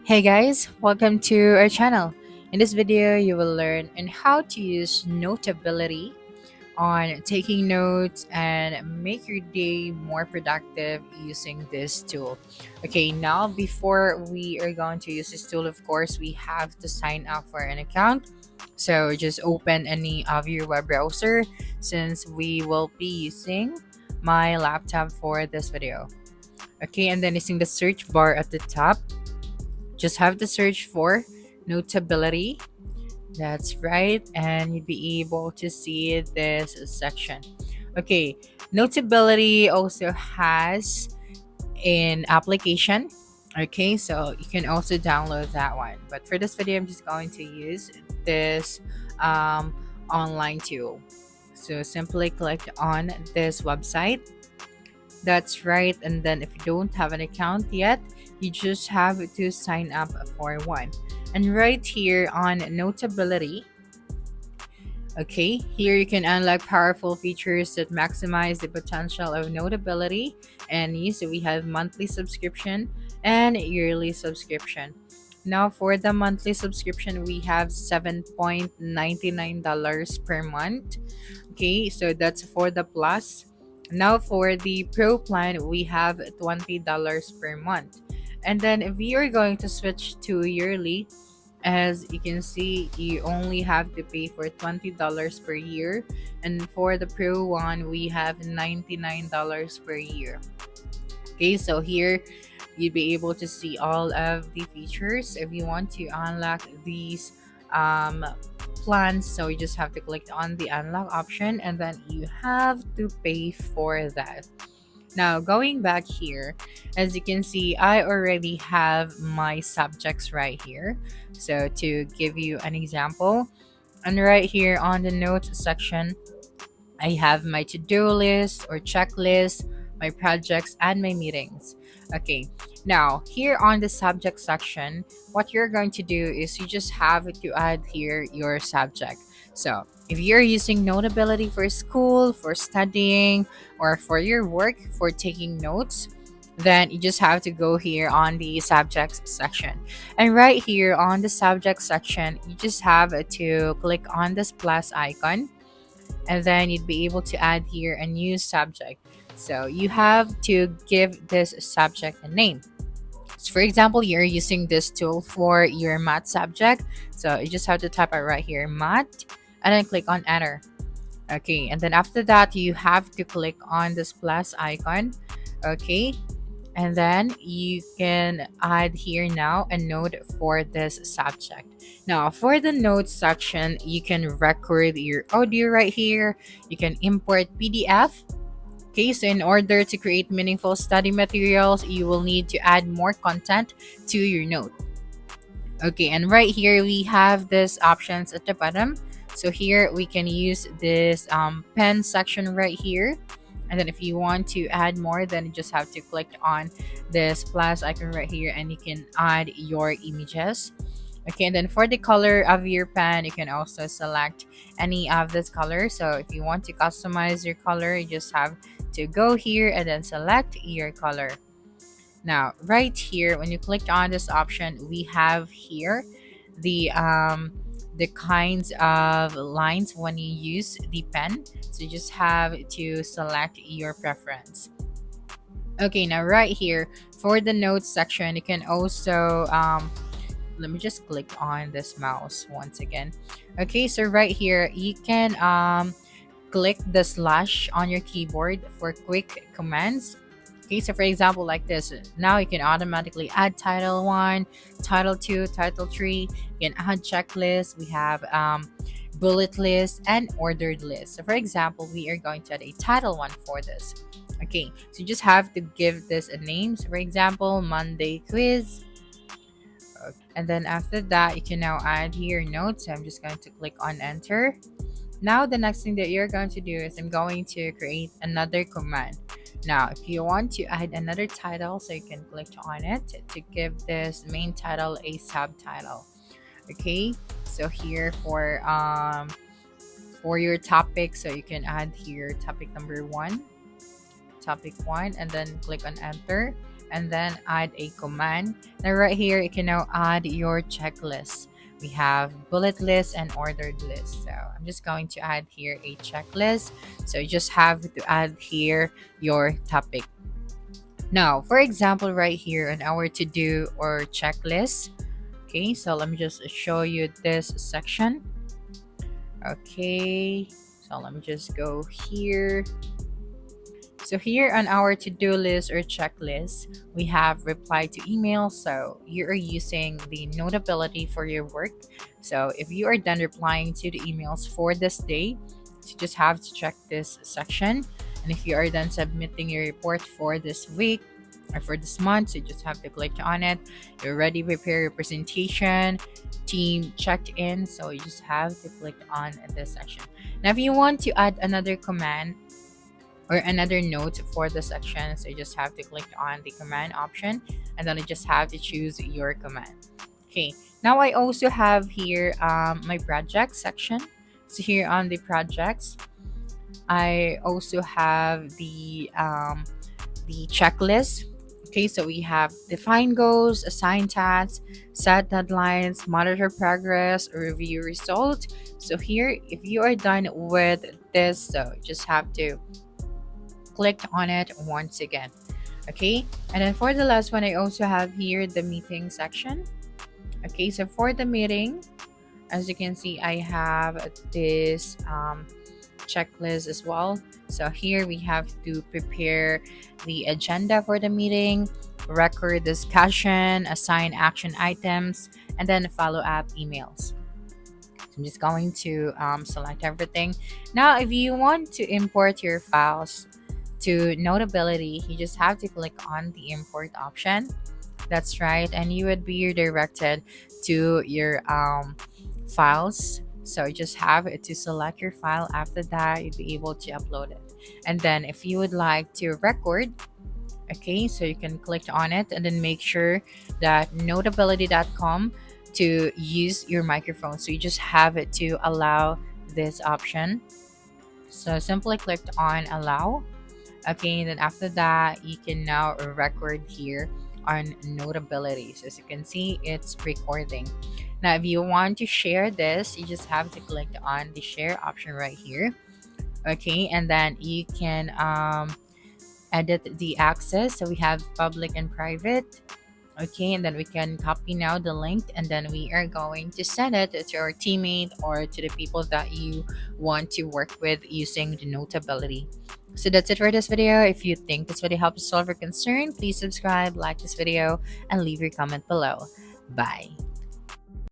Hey guys, welcome to our channel. In this video, you will learn on how to use Notability on taking notes and make your day more productive using this tool. Okay, now before we are going to use this tool, of course, we have to sign up for an account. So just open any of your web browser since we will be using my laptop for this video. Okay, and then using the search bar at the top, just have to search for Notability. That's right, and you'd be able to see this section. Okay, Notability also has an application. Okay, so you can also download that one. But for this video, I'm just going to use this um, online tool. So simply click on this website. That's right. And then if you don't have an account yet, you just have to sign up for one. And right here on Notability, okay, here you can unlock powerful features that maximize the potential of Notability. And yes, we have monthly subscription and yearly subscription. Now for the monthly subscription, we have $7.99 per month. Okay, so that's for the plus. Now for the pro plan, we have $20 per month. And then if you are going to switch to yearly, as you can see, you only have to pay for $20 per year. And for the pro one, we have $99 per year. Okay, so here you'll be able to see all of the features if you want to unlock these um, plans. So you just have to click on the unlock option and then you have to pay for that. Now going back here, as you can see, I already have my subjects right here. So to give you an example, and right here on the notes section, I have my to-do list or checklist, my projects, and my meetings. Okay, now here on the subject section, what you're going to do is you just have to add here your subject. So if you're using Notability for school, for studying, or for your work, for taking notes, then you just have to go here on the subjects section. And right here on the subject section, you just have to click on this plus icon and then you'd be able to add here a new subject. So you have to give this subject a name. So for example, you're using this tool for your math subject. So you just have to type it right here, math, and then click on enter. Okay, and then after that, you have to click on this plus icon. Okay, and then you can add here now a note for this subject. Now for the notes section, you can record your audio right here. You can import PDF. Okay, so in order to create meaningful study materials, you will need to add more content to your note. Okay, and right here we have this options at the bottom. So here we can use this pen section right here. And then if you want to add more, then you just have to click on this plus icon right here and you can add your images. Okay, and then for the color of your pen, you can also select any of this color. So if you want to customize your color, you just have to go here and then select your color. Now, right here, when you click on this option, we have here the kinds of lines when you use the pen. So you just have to select your preference. Okay, now right here for the notes section, you can also let me just click on this mouse once again. Okay, so right here you can click the slash on your keyboard for quick commands. Okay, so for example, like this, now you can automatically add title 1, title 2, title 3. You can add checklist. We have bullet list and ordered list. So for example, we are going to add a title 1 for this. Okay, so you just have to give this a name. So for example, Monday quiz. And then after that, you can now add here notes. So I'm just going to click on enter. Now the next thing that you're going to do is I'm going to create another command. Now if you want to add another title, so you can click on it to give this main title a subtitle. Okay, so here for your topic, so you can add here topic number 1, topic 1, and then click on enter. and then add a command. Now right here, you can now add your checklist. We have bullet list and ordered list. So I'm just going to add here a checklist. So you just have to add here your topic. Now, for example, right here on our to do or checklist. Okay, so let me just show you this section. Okay, so let me just go here. So here on our to-do list or checklist, we have reply to email. So you are using the Notability for your work. So if you are done replying to the emails for this day, you just have to check this section. And if you are done submitting your report for this week or for this month, so you just have to click on it. You're ready to prepare your presentation. Team checked in. So you just have to click on this section. Now, if you want to add another command, or another note for the section, so you just have to click on the command option, and then you just have to choose your command. Okay, now I also have here my project section. So here on the projects, I also have the checklist. Okay, so we have define goals, assign tasks, set deadlines, monitor progress, review results. So here, if you are done with this, so you just have to click on it once again. Okay, and then for the last one, I also have here the meeting section. Okay, so for the meeting, as you can see, I have this checklist as well. So here we have to prepare the agenda for the meeting, record discussion, assign action items, and then follow up emails. So I'm just going to select everything. Now, if you want to import your files to Notability, you just have to click on the import option. That's right, and you would be redirected to your files. So you just have to select your file. After that, you'll be able to upload it. And then if you would like to record, okay, so you can click on it and then make sure that notability.com to use your microphone. So you just have it to allow this option. So simply click on allow. Okay, and then after that, you can now record here on Notability. So as you can see, it's recording. Now, if you want to share this, you just have to click on the share option right here. Okay, and then you can edit the access. So we have public and private. Okay, and then we can copy now the link, and then we are going to send it to our teammate or to the people that you want to work with using the Notability. So that's it for this video. If you think this video helps solve your concern, please subscribe, like this video, and leave your comment below. Bye.